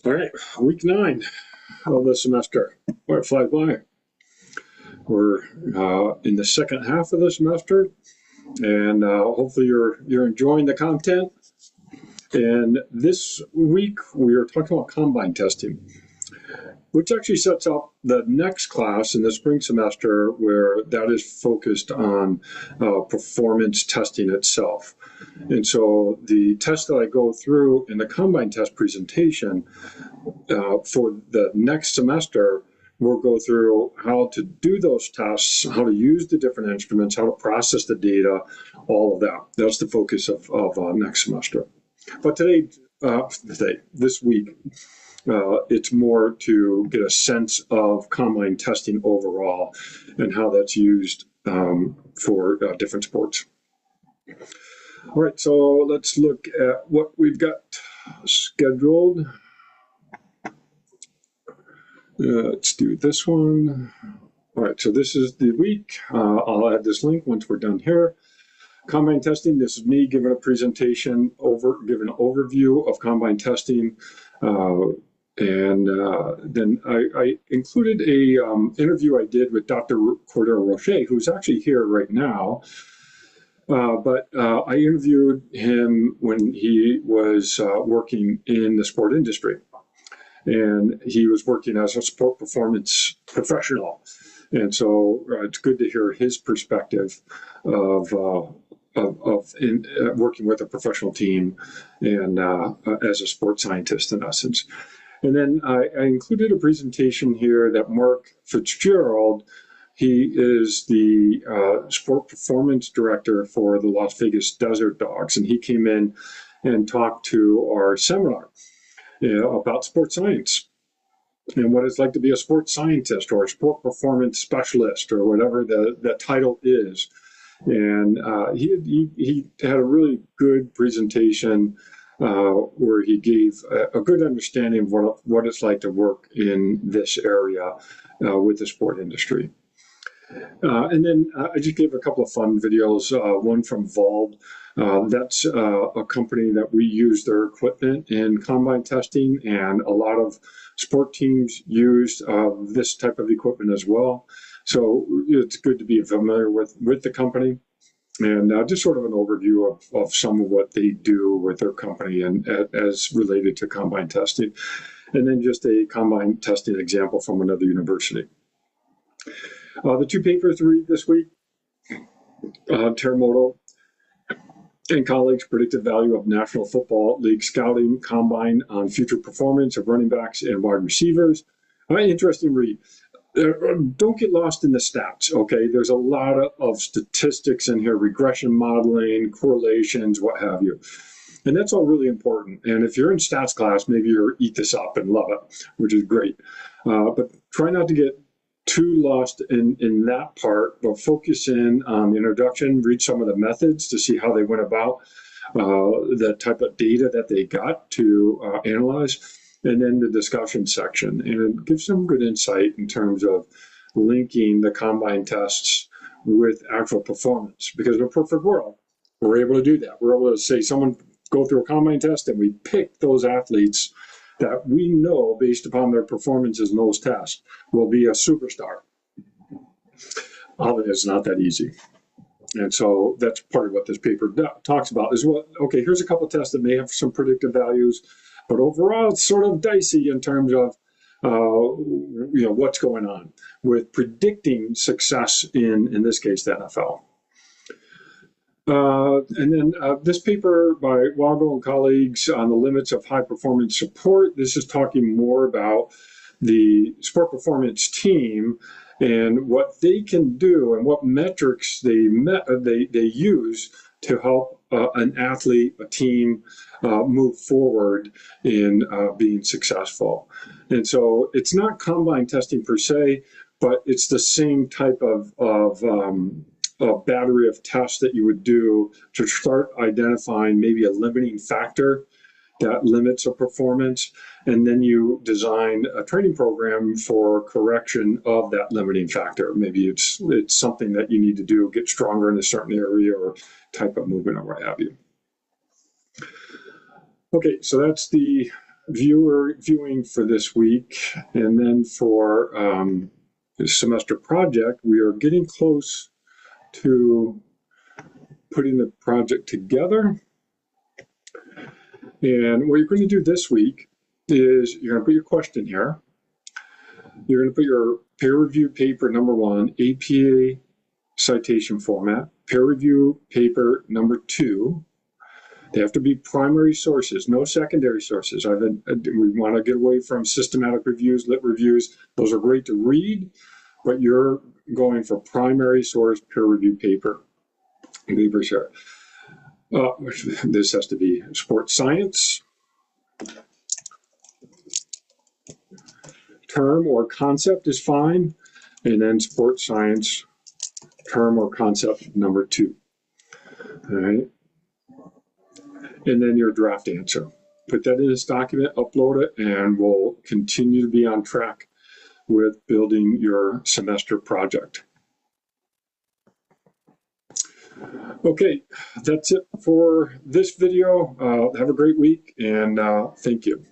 All right, week 9 of the semester. Boy, it flies by. We're in the second half of the semester, and hopefully you're enjoying the content. And this week we are talking about combine testing, which actually sets up the next class in the spring semester, where that is focused on performance testing itself. And so the test that I go through in the combine test presentation for the next semester, we'll go through how to do those tests, how to use the different instruments, how to process the data, all of that. That's the focus of next semester. But this week, it's more to get a sense of combine testing overall and how that's used for different sports. All right, so let's look at what we've got scheduled. Let's do this one. All right, so this is the week. I'll add this link once we're done here. Combine testing, this is me giving a presentation, giving an overview of combine testing. Then I included a interview I did with Dr. Cordero Roche, who's actually here right now. But I interviewed him when he was working in the sport industry. And he was working as a sport performance professional. And so it's good to hear his perspective of working with a professional team and as a sports scientist in essence. And then I included a presentation here that Mark Fitzgerald, he is the sport performance director for the Las Vegas Desert Dogs. And he came in and talked to our seminar about sports science and what it's like to be a sports scientist or a sport performance specialist or whatever the title is. And he had a really good presentation where he gave a good understanding of what it's like to work in this area with the sport industry. And then I just gave a couple of fun videos, one from Vald. That's a company that we use their equipment in combine testing, and a lot of sport teams use this type of equipment as well. So it's good to be familiar with the company, and just sort of an overview of some of what they do with their company and as related to combine testing. And then just a combine testing example from another university. The two papers to read this week, Teramoto and colleagues, predictive value of National Football League scouting combine on future performance of running backs and wide receivers. Interesting read. Don't get lost in the stats, okay? There's a lot of statistics in here, regression modeling, correlations, what have you. And that's all really important. And if you're in stats class, maybe you'll eat this up and love it, which is great. But try not to get too lost in that part, but focus in on the introduction, read some of the methods to see how they went about the type of data that they got to analyze, and then the discussion section. And it gives some good insight in terms of linking the combine tests with actual performance. Because in a perfect world, we're able to do that. We're able to say someone go through a combine test and we pick those athletes that we know, based upon their performances in those tests, will be a superstar. It's not that easy. And so that's part of what this paper talks about is, well, okay, here's a couple of tests that may have some predictive values, but overall it's sort of dicey in terms of what's going on with predicting success in this case, the NFL. And then this paper by Wago and colleagues on the limits of high performance support. This is talking more about the sport performance team and what they can do and what metrics they use to help an athlete, a team, move forward in being successful. And so it's not combine testing per se, but it's the same type of a battery of tests that you would do to start identifying maybe a limiting factor that limits a performance, and then you design a training program for correction of that limiting factor. Maybe it's something that you need to do, get stronger in a certain area or type of movement or what have you. Okay, so that's the viewing for this week, and then for the semester project, we are getting close to putting the project together. And what you're going to do this week is you're going to put your question here. You're going to put your peer review paper number 1, APA citation format, peer review paper number 2. They have to be primary sources, no secondary sources. We want to get away from systematic reviews, lit reviews. Those are great to read, but you're going for primary source peer review paper. This has to be sports science, term or concept is fine, and then sports science term or concept number 2. All right. And then your draft answer. Put that in this document, upload it, and we'll continue to be on track with building your semester project. Okay, that's it for this video. Have a great week, and thank you.